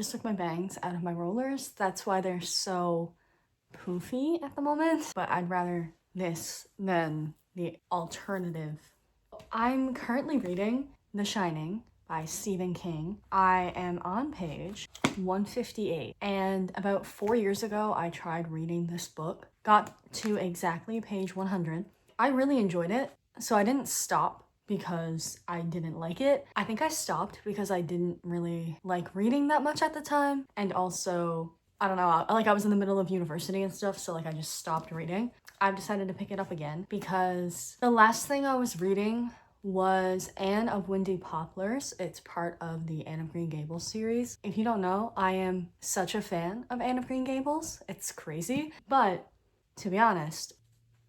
just took my bangs out of my rollers. That's why they're so poofy at the moment, but I'd rather this than the alternative. I'm currently reading The Shining by Stephen King. I am on page 158, and about 4 years ago I tried reading this book, got to exactly page 100. I really enjoyed it, so I didn't stop because I didn't like it. I think I stopped because I didn't really like reading that much at the time, and also I don't know, like I was in the middle of university and stuff, so like I just stopped reading. I've decided to pick it up again because the last thing I was reading was Anne of Windy Poplars. It's part of the Anne of Green Gables series. If you don't know, I am such a fan of Anne of Green Gables. It's crazy. But to be honest,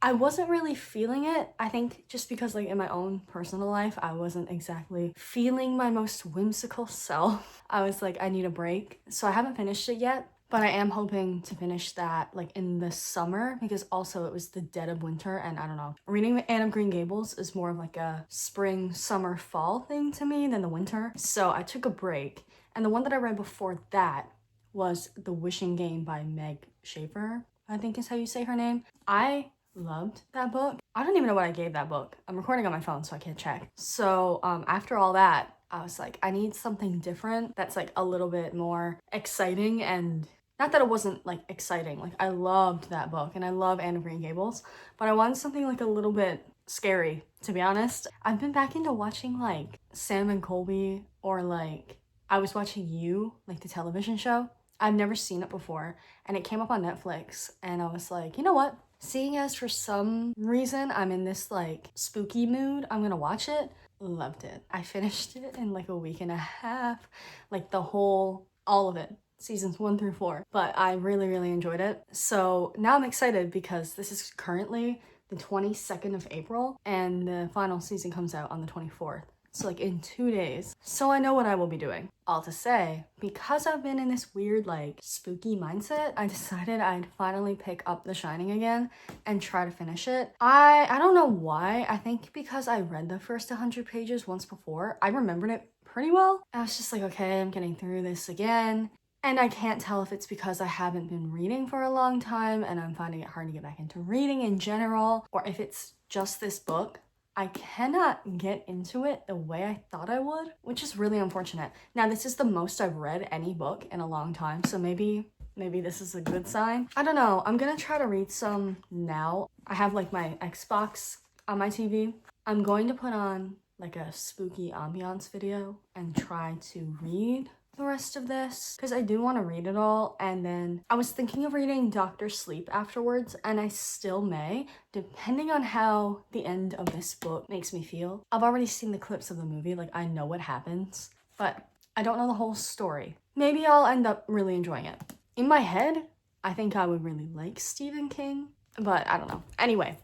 I wasn't really feeling it. I think just because like in my own personal life, I wasn't exactly feeling my most whimsical self. I was like, I need a break. So I haven't finished it yet. But I am hoping to finish that like in the summer because also it was the dead of winter and I don't know. Reading Anne of Green Gables is more of like a spring, summer, fall thing to me than the winter. So I took a break. And the one that I read before that was The Wishing Game by Meg Schaefer, I think is how you say her name. I loved that book. I don't even know what I gave that book. I'm recording on my phone so I can't check. So after all that, I was like, I need something different that's like a little bit more exciting. And not that it wasn't like exciting, like I loved that book and I love Anne of Green Gables, but I wanted something like a little bit scary, to be honest. I've been back into watching like Sam and Colby, or like I was watching You, like the television show. I've never seen it before and it came up on Netflix and I was like, you know what? Seeing as for some reason I'm in this like spooky mood, I'm gonna watch it. Loved it. I finished it in like a week and a half, like all of it. Seasons 1 through 4, but I really enjoyed it. So now I'm excited because this is currently the 22nd of April and the final season comes out on the 24th. So like in 2 days. So I know what I will be doing. All to say, because I've been in this weird like spooky mindset, I decided I'd finally pick up The Shining again and try to finish it. I don't know why. I think because I read the first 100 pages once before, I remembered it pretty well. I was just like, okay, I'm getting through this again. And I can't tell if it's because I haven't been reading for a long time and I'm finding it hard to get back into reading in general, or if it's just this book. I cannot get into it the way I thought I would, which is really unfortunate. Now, this is the most I've read any book in a long time, so maybe this is a good sign. I don't know. I'm gonna try to read some now. I have like my Xbox on my TV. I'm going to put on like a spooky ambiance video and try to read the rest of this because I do want to read it all. And then I was thinking of reading Dr. Sleep afterwards, and I still may, depending on how the end of this book makes me feel. I've already seen the clips of the movie, like I know what happens, but I don't know the whole story. Maybe I'll end up really enjoying it. In my head, I think I would really like Stephen King, but I don't know. Anyway,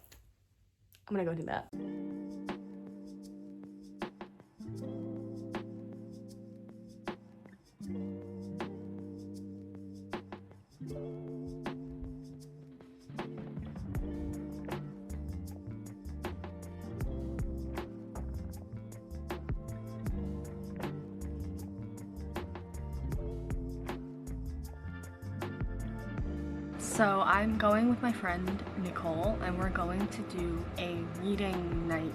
I'm gonna go do that. So I'm going with my friend Nicole and we're going to do a reading night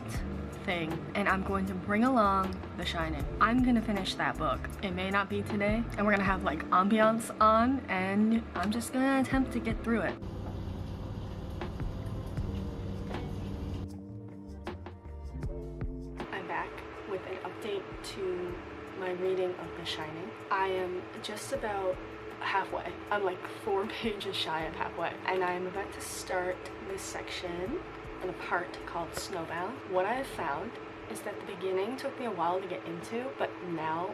thing, and I'm going to bring along The Shining. I'm gonna finish that book. It may not be today, and we're gonna have like ambiance on, and I'm just gonna attempt to get through it. I'm back with an update to my reading of The Shining. I am just about halfway. I'm like 4 pages shy of halfway, and I am about to start this section in a part called Snowbound. What I have found is that the beginning took me a while to get into, but now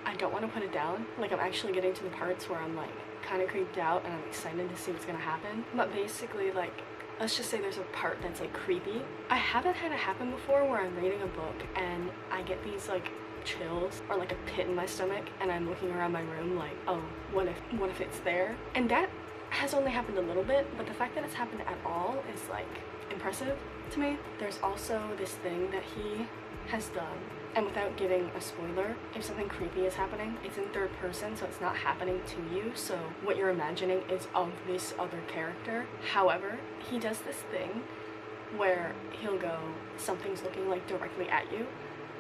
I don't want to put it down. Like I'm actually getting to the parts where I'm like kind of creeped out and I'm excited to see what's gonna happen. But basically, like, let's just say there's a part that's like creepy. I haven't had it happen before where I'm reading a book and I get these like chills or like a pit in my stomach and I'm looking around my room like, oh, what if it's there? And that has only happened a little bit, but the fact that it's happened at all is like impressive to me. There's also this thing that he has done And without giving a spoiler, if something creepy is happening, it's in third person, so it's not happening to you. So what you're imagining is of this other character. However, he does this thing where he'll go, something's looking like directly at you,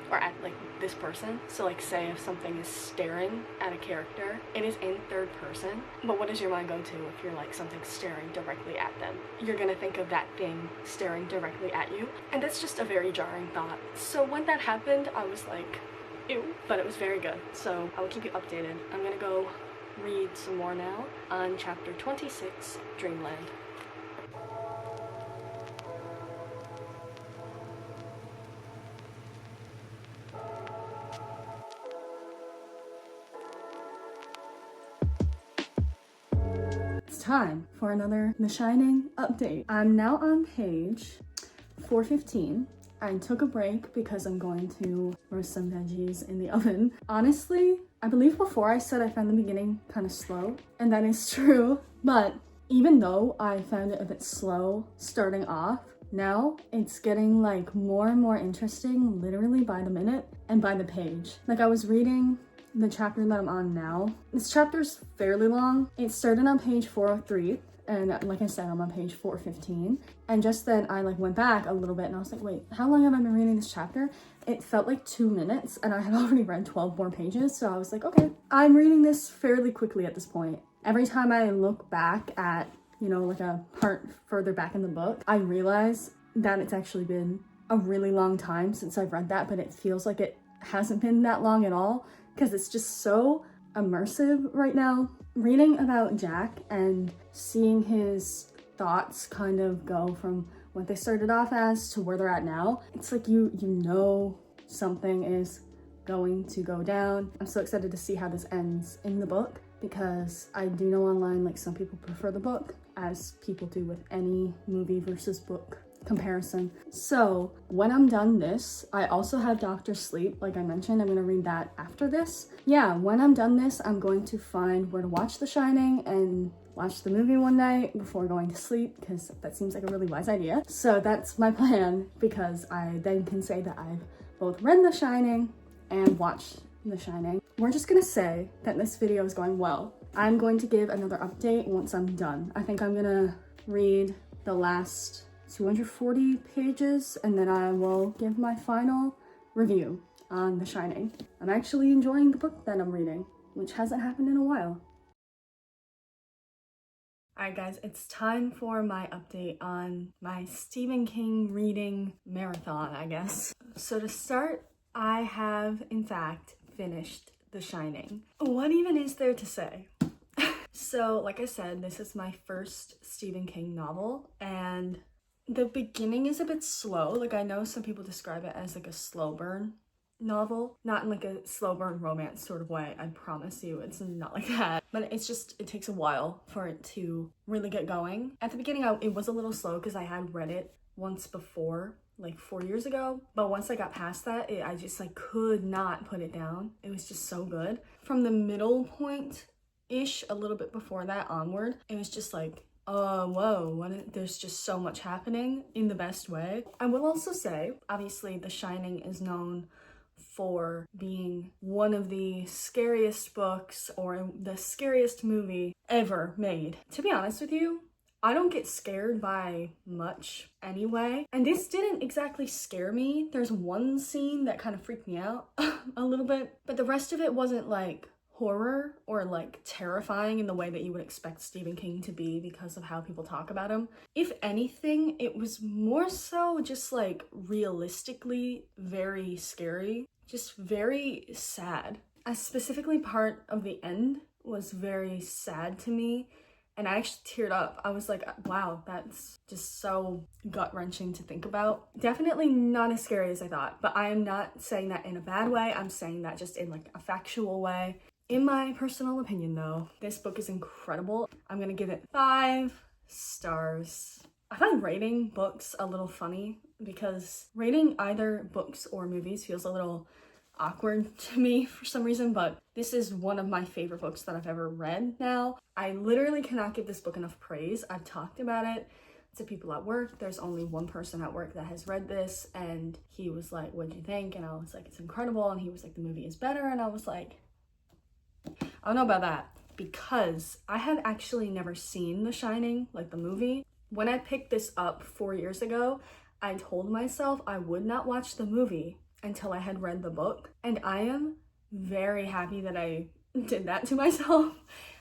or at like this person. So like say if something is staring at a character, it is in third person, but what does your mind go to if you're like something's staring directly at them? You're gonna think of that thing staring directly at you, and that's just a very jarring thought. So when that happened, I was like, ew, but it was very good. So I will keep you updated. I'm gonna go read some more now on chapter 26, Dreamland. It's time for another The Shining update. I'm now on page 415. I took a break because I'm going to roast some veggies in the oven. Honestly, I believe before I said I found the beginning kind of slow, and that is true, but even though I found it a bit slow starting off, now it's getting like more and more interesting literally by the minute and by the page. Like I was reading the chapter that I'm on now. This chapter's fairly long. It started on page 403, and like I said, I'm on page 415. And just then I like went back a little bit and I was like, wait, how long have I been reading this chapter? It felt like 2 minutes and I had already read 12 more pages. So I was like, okay, I'm reading this fairly quickly at this point. Every time I look back at, you know, like a part further back in the book, I realize that it's actually been a really long time since I've read that, but it feels like it hasn't been that long at all, because it's just so immersive right now. Reading about Jack and seeing his thoughts kind of go from what they started off as to where they're at now, it's like you know something is going to go down. I'm so excited to see how this ends in the book, because I do know online like some people prefer the book, as people do with any movie versus book comparison. So when I'm done this, I also have Doctor Sleep, like I mentioned. I'm gonna read that after this. Yeah, when I'm done this, I'm going to find where to watch The Shining and watch the movie one night before going to sleep, because that seems like a really wise idea. So that's my plan, because I then can say that I've both read The Shining and watched The Shining. We're just gonna say that this video is going well. I'm going to give another update once I'm done. I think I'm gonna read the last 240 pages and then I will give my final review on The Shining. I'm actually enjoying the book that I'm reading, which hasn't happened in a while. Alright guys, it's time for my update on my Stephen King reading marathon, I guess. So to start, I have in fact finished The Shining. What even is there to say? So like I said, this is my first Stephen King novel, and the beginning is a bit slow. Like I know some people describe it as like a slow burn novel, not in like a slow burn romance sort of way. I promise you it's not like that, but it's just, it takes a while for it to really get going. At the beginning it was a little slow because I had read it once before, like 4 years ago, but once I got past that, I just like could not put it down. It was just so good. From the middle point ish, a little bit before that onward, it was just like, whoa, there's just so much happening in the best way. I will also say, obviously The Shining is known for being one of the scariest books or the scariest movie ever made. To be honest with you, I don't get scared by much anyway, and this didn't exactly scare me. There's one scene that kind of freaked me out a little bit, but the rest of it wasn't like horror or like terrifying in the way that you would expect Stephen King to be because of how people talk about him. If anything, it was more so just like realistically very scary, just very sad. Specifically part of the end was very sad to me, and I actually teared up. I was like, wow, that's just so gut-wrenching to think about. Definitely not as scary as I thought, but I am not saying that in a bad way. I'm saying that just in like a factual way. In my personal opinion though, this book is incredible. I'm gonna give it 5 stars. I find rating books a little funny because rating either books or movies feels a little awkward to me for some reason, but this is one of my favorite books that I've ever read now. I literally cannot give this book enough praise. I've talked about it to people at work. There's only one person at work that has read this, and he was like, what'd you think? And I was like, it's incredible. And he was like, the movie is better. And I was like, I don't know about that, because I have actually never seen The Shining, like the movie. When I picked this up 4 years ago, I told myself I would not watch the movie until I had read the book. And I am very happy that I did that to myself,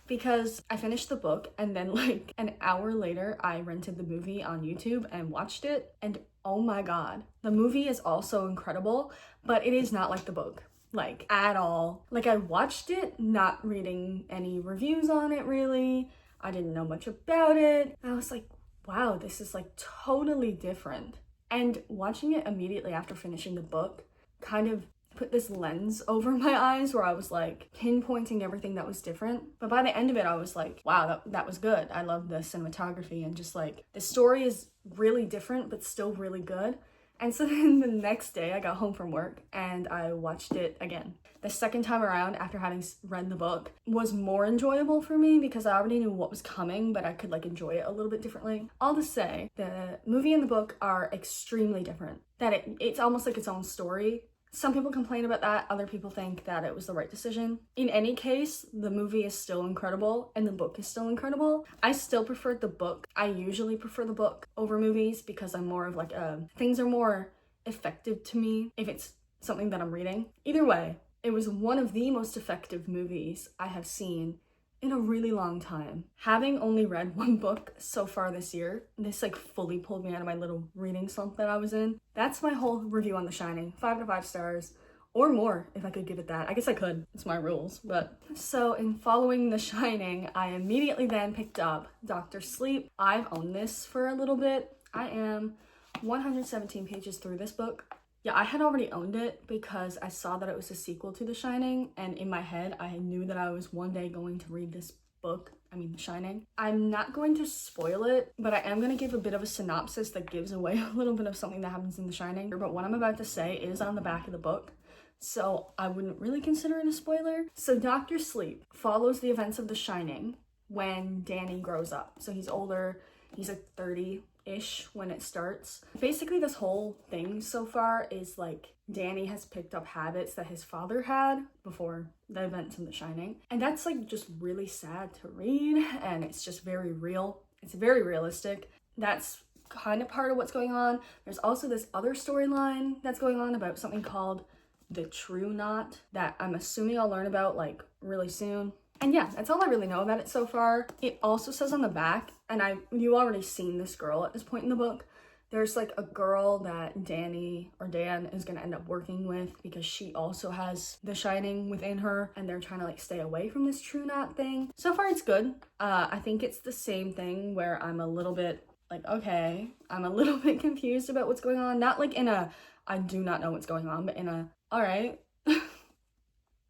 because I finished the book and then like an hour later I rented the movie on YouTube and watched it, and oh my god, the movie is also incredible, but it is not like the book, like at all. Like I watched it not reading any reviews on it really. I didn't know much about it. I was like, wow, this is like totally different. And watching it immediately after finishing the book kind of put this lens over my eyes where I was like pinpointing everything that was different. But by the end of it, I was like, wow, that was good. I love the cinematography, and just like the story is really different but still really good. And so then the next day I got home from work and I watched it again. The second time around, after having read the book, was more enjoyable for me because I already knew what was coming, but I could like enjoy it a little bit differently. All to say, the movie and the book are extremely different. That it's almost like its own story. Some people complain about that, other people think that it was the right decision. In any case, the movie is still incredible and the book is still incredible. I still preferred the book. I usually prefer the book over movies because I'm more of like things are more effective to me if it's something that I'm reading. Either way, it was one of the most effective movies I have seen in a really long time. Having only read one book so far this year, this like fully pulled me out of my little reading slump that I was in. That's my whole review on The Shining. 5 out of 5 stars, or more if I could give it that. I guess I could, it's my rules, but. So in following The Shining, I immediately then picked up Dr. Sleep. I've owned this for a little bit. I am 117 pages through this book. Yeah, I had already owned it because I saw that it was a sequel to The Shining, and in my head, I knew that I was one day going to read this book, The Shining. I'm not going to spoil it, but I am going to give a bit of a synopsis that gives away a little bit of something that happens in The Shining. But what I'm about to say is on the back of the book, so I wouldn't really consider it a spoiler. So Dr. Sleep follows the events of The Shining when Danny grows up. So he's older, he's like 30-ish when it starts. Basically, this whole thing so far is like Danny has picked up habits that his father had before the events in The Shining. And that's like just really sad to read, and it's just very real. It's very realistic. That's kind of part of what's going on. There's also this other storyline that's going on about something called the True Knot that I'm assuming I'll learn about like really soon. And yeah, that's all I really know about it so far. It also says on the back, and you already seen this girl at this point in the book. There's like a girl that Danny or Dan is gonna end up working with because she also has The Shining within her, and they're trying to like stay away from this True Knot thing. So far it's good. I think it's the same thing where I'm a little bit like, okay, I'm a little bit confused about what's going on. Not like in a, I do not know what's going on, but in a, all right.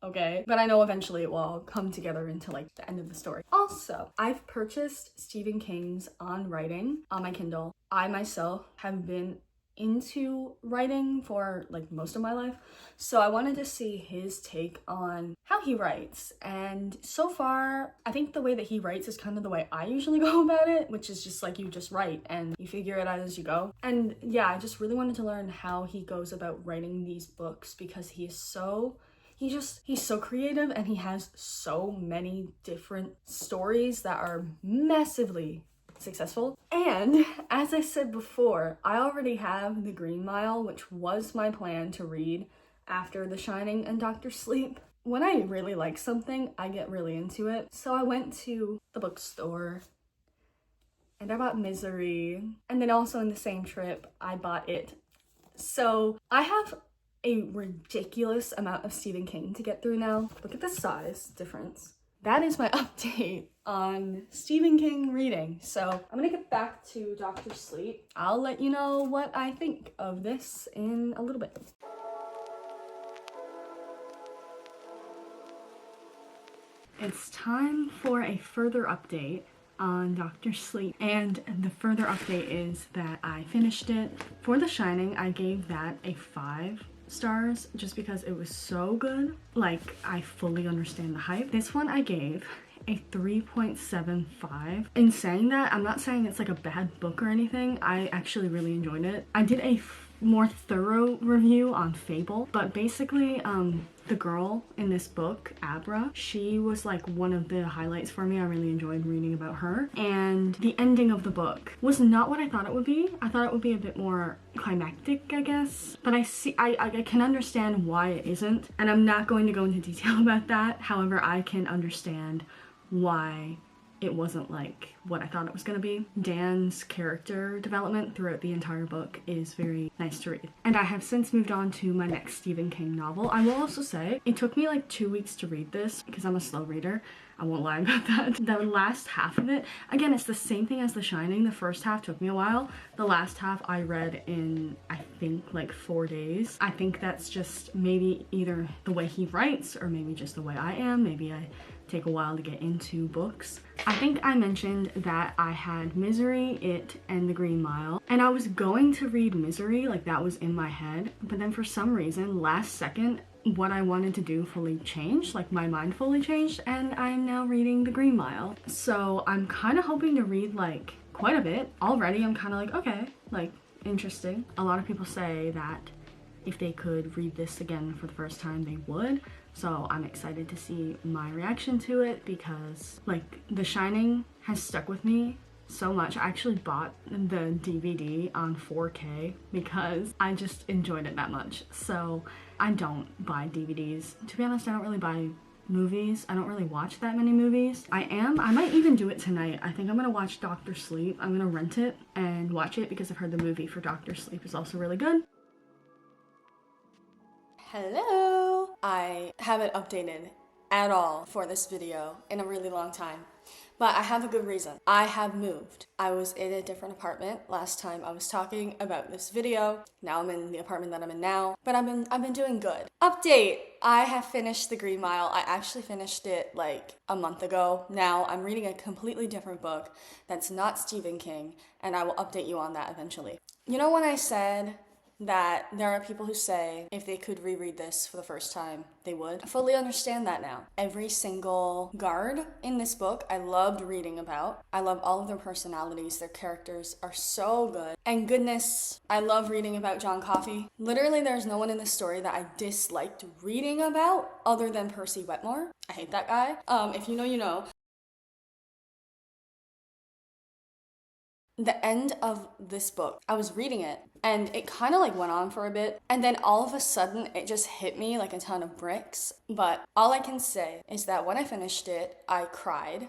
Okay, but I know eventually it will all come together into like the end of the story. Also, I've purchased Stephen King's On Writing on my Kindle. I myself have been into writing for like most of my life, so I wanted to see his take on how he writes. And so far, I think the way that he writes is kind of the way I usually go about it, which is just like you just write and you figure it out as you go. And yeah, I just really wanted to learn how he goes about writing these books because he's so creative, and he has so many different stories that are massively successful. And as I said before, I already have The Green Mile, which was my plan to read after The Shining and Dr. Sleep. When I really like something, I get really into it. So I went to the bookstore and I bought Misery, and then also in the same trip I bought It. So I have a ridiculous amount of Stephen King to get through now. Look at the size difference. That is my update on Stephen King reading. So I'm gonna get back to Dr. Sleep. I'll let you know what I think of this in a little bit. It's time for a further update on Dr. Sleep, and the further update is that I finished it. For The Shining, I gave that a 5 stars just because it was so good. Like, I fully understand the hype. This one I gave a 3.75. In saying that, I'm not saying it's like a bad book or anything. I actually really enjoyed it. I did a more thorough review on Fable, but basically the girl in this book, Abra, she was like one of the highlights for me. I really enjoyed reading about her, and the ending of the book was not what I thought it would be. I thought it would be a bit more climactic, I guess, but I can understand why it isn't, and I'm not going to go into detail about that. However, I can understand why it wasn't like what I thought it was gonna be. Dan's character development throughout the entire book is very nice to read. And I have since moved on to my next Stephen King novel. I will also say it took me like 2 weeks to read this because I'm a slow reader. I won't lie about that. The last half of it, again, it's the same thing as The Shining. The first half took me a while. The last half I read in, I think, like 4 days. I think that's just maybe either the way he writes or maybe just the way I am. Maybe I take a while to get into books. I think I mentioned that I had Misery, It, and The Green Mile, and I was going to read Misery, like that was in my head, but then for some reason, last second, what I wanted to do fully changed, like my mind fully changed, and I'm now reading The Green Mile. So I'm kind of hoping to read like quite a bit. Already I'm kind of like, okay, like interesting. A lot of people say that if they could read this again for the first time, they would. So I'm excited to see my reaction to it because like The Shining has stuck with me so much. I actually bought the DVD on 4K because I just enjoyed it that much. So I don't buy DVDs. To be honest, I don't really buy movies. I don't really watch that many movies. I might even do it tonight. I think I'm gonna watch Doctor Sleep. I'm gonna rent it and watch it because I've heard the movie for Doctor Sleep is also really good. Hello! I haven't updated at all for this video in a really long time, but I have a good reason. I have moved. I was in a different apartment last time I was talking about this video. Now I'm in the apartment that I'm in now, but I've been doing good. Update! I have finished The Green Mile. I actually finished it like a month ago. Now I'm reading a completely different book that's not Stephen King, and I will update you on that eventually. You know when I said that there are people who say if they could reread this for the first time, they would? I fully understand that now. Every single guard in this book I loved reading about. I love all of their personalities. Their characters are so good. And goodness, I love reading about John Coffey. Literally, there's no one in this story that I disliked reading about other than Percy Wetmore. I hate that guy. If you know, you know. The end of this book, I was reading it and it kind of like went on for a bit, and then all of a sudden it just hit me like a ton of bricks. But all I can say is that when I finished it, I cried.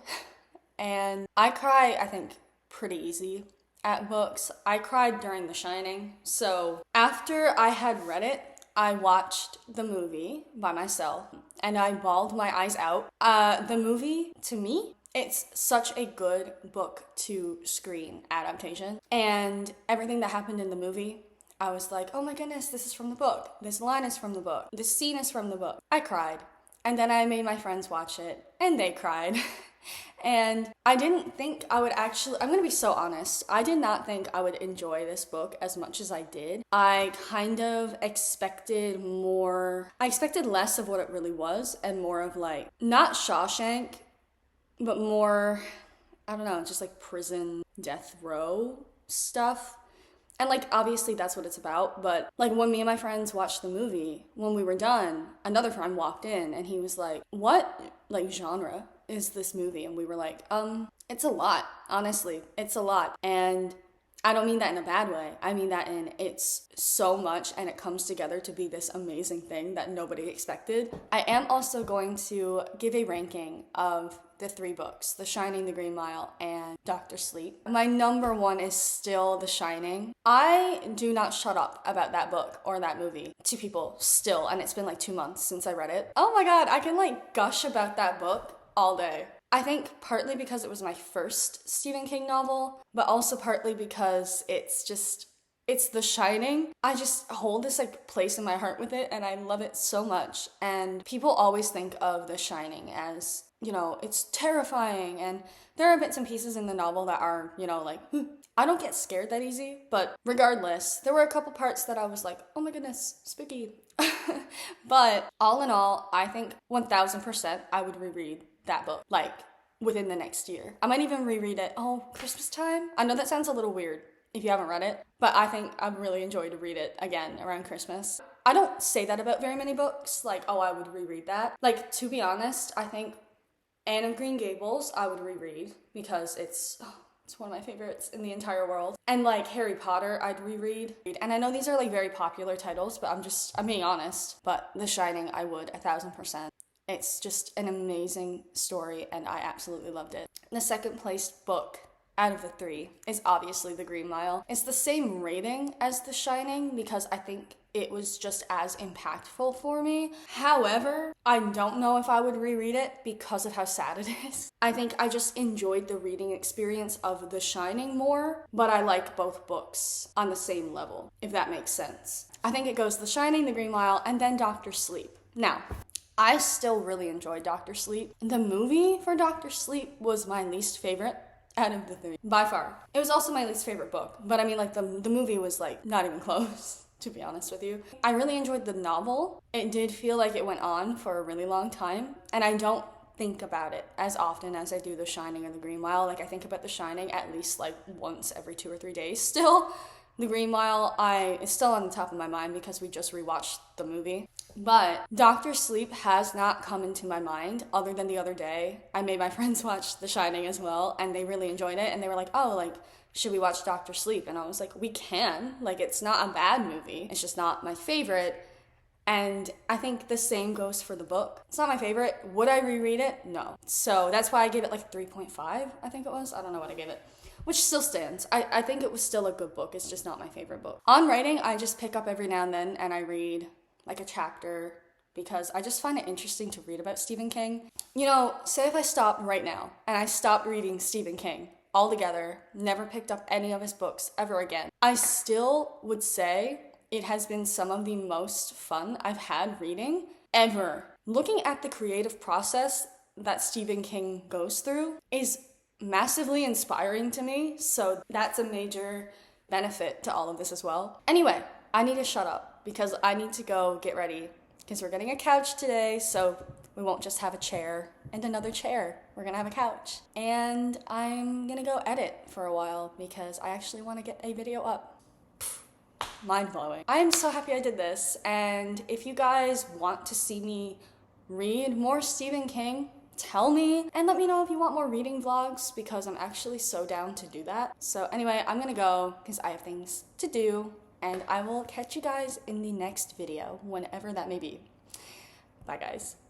And I cry, I think, pretty easy at books. I cried during The Shining. So after I had read it, I watched the movie by myself and I bawled my eyes out. The movie, to me, it's such a good book to screen adaptation. And everything that happened in the movie, I was like, oh my goodness, this is from the book. This line is from the book. This scene is from the book. I cried. And then I made my friends watch it, and they cried. And I didn't think I would actually, I'm gonna be so honest, I did not think I would enjoy this book as much as I did. I kind of expected more, I expected less of what it really was, and more of like, not Shawshank, but more, I don't know, just like prison, death row stuff. And like, obviously that's what it's about, but like when me and my friends watched the movie, when we were done, another friend walked in and he was like, what like genre is this movie? And we were like, it's a lot, honestly, it's a lot. And I don't mean that in a bad way. I mean that in it's so much and it comes together to be this amazing thing that nobody expected. I am also going to give a ranking of the 3 books, The Shining, The Green Mile, and Doctor Sleep. My number 1 is still The Shining. I do not shut up about that book or that movie to people still, and it's been like 2 months since I read it. Oh my god, I can like gush about that book all day. I think partly because it was my first Stephen King novel, but also partly because it's The Shining. I just hold this like place in my heart with it and I love it so much. And people always think of The Shining as, you know, it's terrifying, and there are bits and pieces in the novel that are, you know, like, I don't get scared that easy, but regardless, there were a couple parts that I was like, oh my goodness, spooky. But all in all, I think 1000% I would reread that book. Like, within the next year. I might even reread it, Christmas time? I know that sounds a little weird if you haven't read it, but I think I'd really enjoy to read it again around Christmas. I don't say that about very many books, like, oh, I would reread that. Like, to be honest, I think Anne of Green Gables I would reread because it's one of my favorites in the entire world. And like Harry Potter, I'd reread. And I know these are like very popular titles, but I'm being honest. But The Shining, I would 1000%. It's just an amazing story and I absolutely loved it. The second placed book out of the three is obviously The Green Mile. It's the same rating as The Shining because I think it was just as impactful for me. However, I don't know if I would reread it because of how sad it is. I think I just enjoyed the reading experience of The Shining more, but I like both books on the same level, if that makes sense. I think it goes The Shining, The Green Mile, and then Dr. Sleep. Now, I still really enjoyed Dr. Sleep. The movie for Dr. Sleep was my least favorite out of the three, by far. It was also my least favorite book, but I mean, like, the movie was, like, not even close, to be honest with you. I really enjoyed the novel. It did feel like it went on for a really long time, and I don't think about it as often as I do The Shining and The Green Mile. Like, I think about The Shining at least, like, once every 2 or 3 days still. The Green Mile, it's still on the top of my mind because we just rewatched the movie. But Dr. Sleep has not come into my mind other than the other day. I made my friends watch The Shining as well, and they really enjoyed it. And they were like, oh, like, should we watch Dr. Sleep? And I was like, we can. Like, it's not a bad movie. It's just not my favorite. And I think the same goes for the book. It's not my favorite. Would I reread it? No. So that's why I gave it like 3.5, I think it was. I don't know what I gave it. Which still stands. I think it was still a good book. It's just not my favorite book. On writing, I just pick up every now and then and I read like a chapter because I just find it interesting to read about Stephen King. You know, say if I stopped right now and I stopped reading Stephen King altogether, never picked up any of his books ever again, I still would say it has been some of the most fun I've had reading ever. Looking at the creative process that Stephen King goes through is massively inspiring to me, so that's a major benefit to all of this as well. Anyway, I need to shut up because I need to go get ready because we're getting a couch today, so we won't just have a chair and another chair. We're gonna have a couch. And I'm gonna go edit for a while because I actually want to get a video up. Mind-blowing. I am so happy I did this, and if you guys want to see me read more Stephen King, tell me and let me know if you want more reading vlogs because I'm actually so down to do that. So anyway, I'm gonna go because I have things to do, and I will catch you guys in the next video, whenever that may be. Bye guys.